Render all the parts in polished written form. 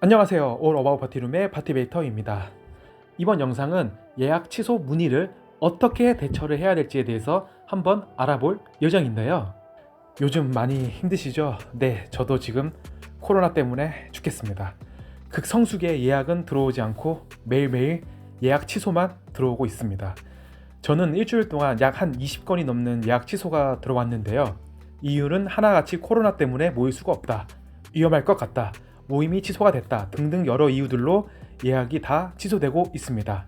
안녕하세요. 올 어바웃 파티룸의 파티베이터입니다. 이번 영상은 예약 취소 문의를 어떻게 대처를 해야 될지에 대해서 한번 알아볼 예정인데요. 요즘 많이 힘드시죠? 네, 저도 지금 코로나 때문에 죽겠습니다. 극성수기의 예약은 들어오지 않고 매일매일 예약 취소만 들어오고 있습니다. 저는 일주일 동안 약 한 20건이 넘는 예약 취소가 들어왔는데요. 이유는 하나같이 코로나 때문에 모일 수가 없다, 위험할 것 같다, 모임이 취소가 됐다 등등 여러 이유들로 예약이 다 취소되고 있습니다.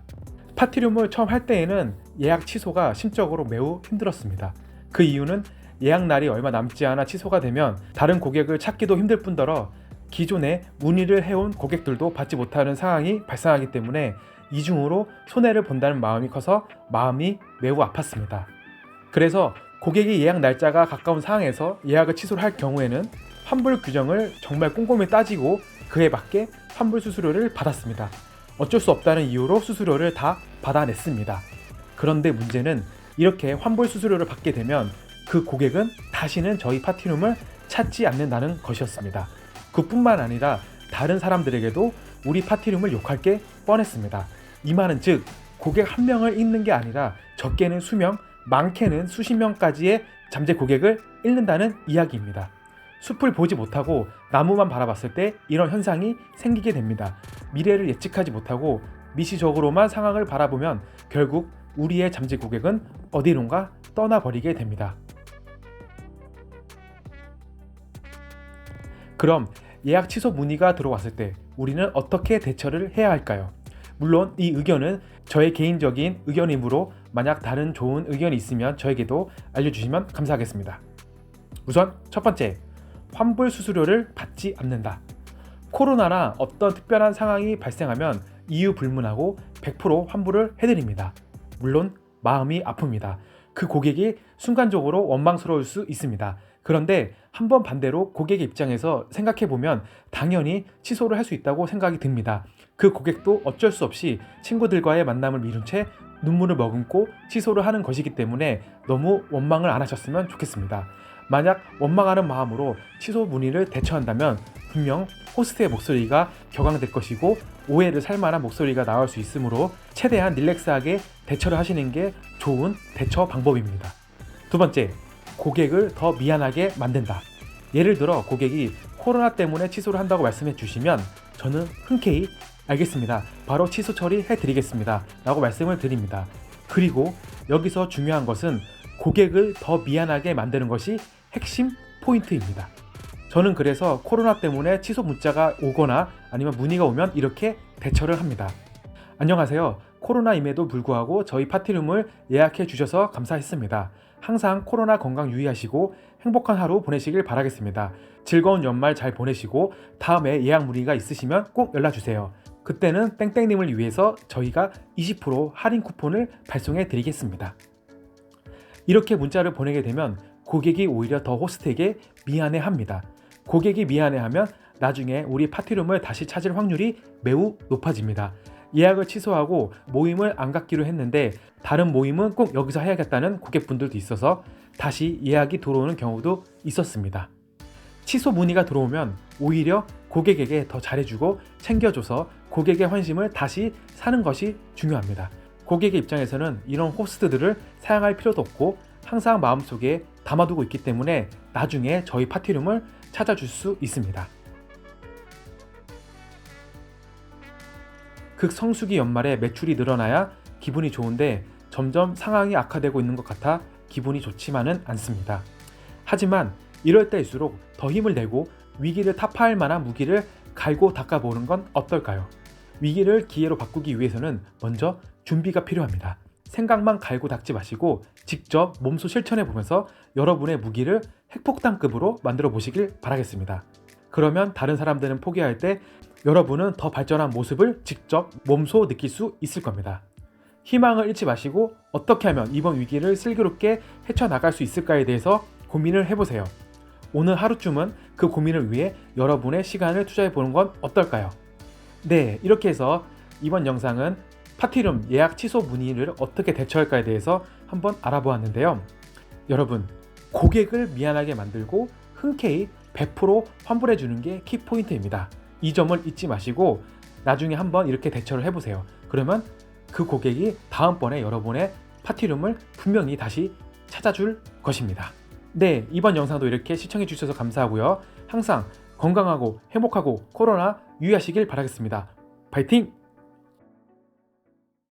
파티룸을 처음 할 때에는 예약 취소가 심적으로 매우 힘들었습니다. 그 이유는 예약 날이 얼마 남지 않아 취소가 되면 다른 고객을 찾기도 힘들 뿐더러 기존에 문의를 해온 고객들도 받지 못하는 상황이 발생하기 때문에 이중으로 손해를 본다는 마음이 커서 마음이 매우 아팠습니다. 그래서 고객이 예약 날짜가 가까운 상황에서 예약을 취소를 할 경우에는 환불 규정을 정말 꼼꼼히 따지고 그에 맞게 환불 수수료를 받았습니다. 어쩔 수 없다는 이유로 수수료를 다 받아냈습니다. 그런데 문제는 이렇게 환불 수수료를 받게 되면 그 고객은 다시는 저희 파티룸을 찾지 않는다는 것이었습니다. 그뿐만 아니라 다른 사람들에게도 우리 파티룸을 욕할 게 뻔했습니다. 이 말은 즉 고객 한 명을 잃는 게 아니라 적게는 수명, 많게는 수십 명까지의 잠재 고객을 잃는다는 이야기입니다. 숲을 보지 못하고 나무만 바라봤을 때 이런 현상이 생기게 됩니다. 미래를 예측하지 못하고 미시적으로만 상황을 바라보면 결국 우리의 잠재 고객은 어디론가 떠나버리게 됩니다. 그럼 예약 취소 문의가 들어왔을 때 우리는 어떻게 대처를 해야 할까요? 물론 이 의견은 저의 개인적인 의견이므로 만약 다른 좋은 의견이 있으면 저에게도 알려주시면 감사하겠습니다. 우선 첫 번째, 환불 수수료를 받지 않는다. 코로나나 어떤 특별한 상황이 발생하면 이유 불문하고 100% 환불을 해드립니다. 물론 마음이 아픕니다. 그 고객이 순간적으로 원망스러울 수 있습니다. 그런데 한번 반대로 고객의 입장에서 생각해보면 당연히 취소를 할 수 있다고 생각이 듭니다. 그 고객도 어쩔 수 없이 친구들과의 만남을 미룬 채 눈물을 머금고 취소를 하는 것이기 때문에 너무 원망을 안 하셨으면 좋겠습니다. 만약 원망하는 마음으로 취소 문의를 대처한다면 분명 호스트의 목소리가 격앙될 것이고 오해를 살 만한 목소리가 나올 수 있으므로 최대한 릴렉스하게 대처를 하시는 게 좋은 대처 방법입니다. 두 번째, 고객을 더 미안하게 만든다. 예를 들어 고객이 코로나 때문에 취소를 한다고 말씀해 주시면 저는 흔쾌히 알겠습니다, 바로 취소 처리해 드리겠습니다 라고 말씀을 드립니다. 그리고 여기서 중요한 것은 고객을 더 미안하게 만드는 것이 핵심 포인트입니다. 저는 그래서 코로나 때문에 취소 문자가 오거나 아니면 문의가 오면 이렇게 대처를 합니다. 안녕하세요. 코로나임에도 불구하고 저희 파티룸을 예약해 주셔서 감사했습니다. 항상 코로나 건강 유의하시고 행복한 하루 보내시길 바라겠습니다. 즐거운 연말 잘 보내시고 다음에 예약 문의가 있으시면 꼭 연락주세요. 그때는 땡땡님을 위해서 저희가 20% 할인 쿠폰을 발송해 드리겠습니다. 이렇게 문자를 보내게 되면 고객이 오히려 더 호스트에게 미안해합니다. 고객이 미안해하면 나중에 우리 파티룸을 다시 찾을 확률이 매우 높아집니다. 예약을 취소하고 모임을 안 갖기로 했는데 다른 모임은 꼭 여기서 해야겠다는 고객분들도 있어서 다시 예약이 들어오는 경우도 있었습니다. 취소 문의가 들어오면 오히려 고객에게 더 잘해주고 챙겨줘서 고객의 환심을 다시 사는 것이 중요합니다. 고객의 입장에서는 이런 호스트들을 사용할 필요도 없고 항상 마음속에 담아두고 있기 때문에 나중에 저희 파티룸을 찾아줄 수 있습니다. 극성수기 연말에 매출이 늘어나야 기분이 좋은데 점점 상황이 악화되고 있는 것 같아 기분이 좋지만은 않습니다. 하지만 이럴 때일수록 더 힘을 내고 위기를 타파할 만한 무기를 갈고 닦아보는 건 어떨까요? 위기를 기회로 바꾸기 위해서는 먼저 준비가 필요합니다. 생각만 갈고 닦지 마시고 직접 몸소 실천해 보면서 여러분의 무기를 핵폭탄급으로 만들어 보시길 바라겠습니다. 그러면 다른 사람들은 포기할 때 여러분은 더 발전한 모습을 직접 몸소 느낄 수 있을 겁니다. 희망을 잃지 마시고 어떻게 하면 이번 위기를 슬기롭게 헤쳐나갈 수 있을까에 대해서 고민을 해보세요. 오늘 하루쯤은 그 고민을 위해 여러분의 시간을 투자해 보는 건 어떨까요? 네, 이렇게 해서 이번 영상은 파티룸 예약 취소 문의를 어떻게 대처할까에 대해서 한번 알아보았는데요. 여러분, 고객을 미안하게 만들고 흔쾌히 100% 환불해 주는 게 키포인트입니다. 이 점을 잊지 마시고 나중에 한번 이렇게 대처를 해보세요. 그러면 그 고객이 다음번에 여러분의 파티룸을 분명히 다시 찾아줄 것입니다. 네, 이번 영상도 이렇게 시청해 주셔서 감사하고요. 항상 건강하고 행복하고 코로나 유의하시길 바라겠습니다. 파이팅!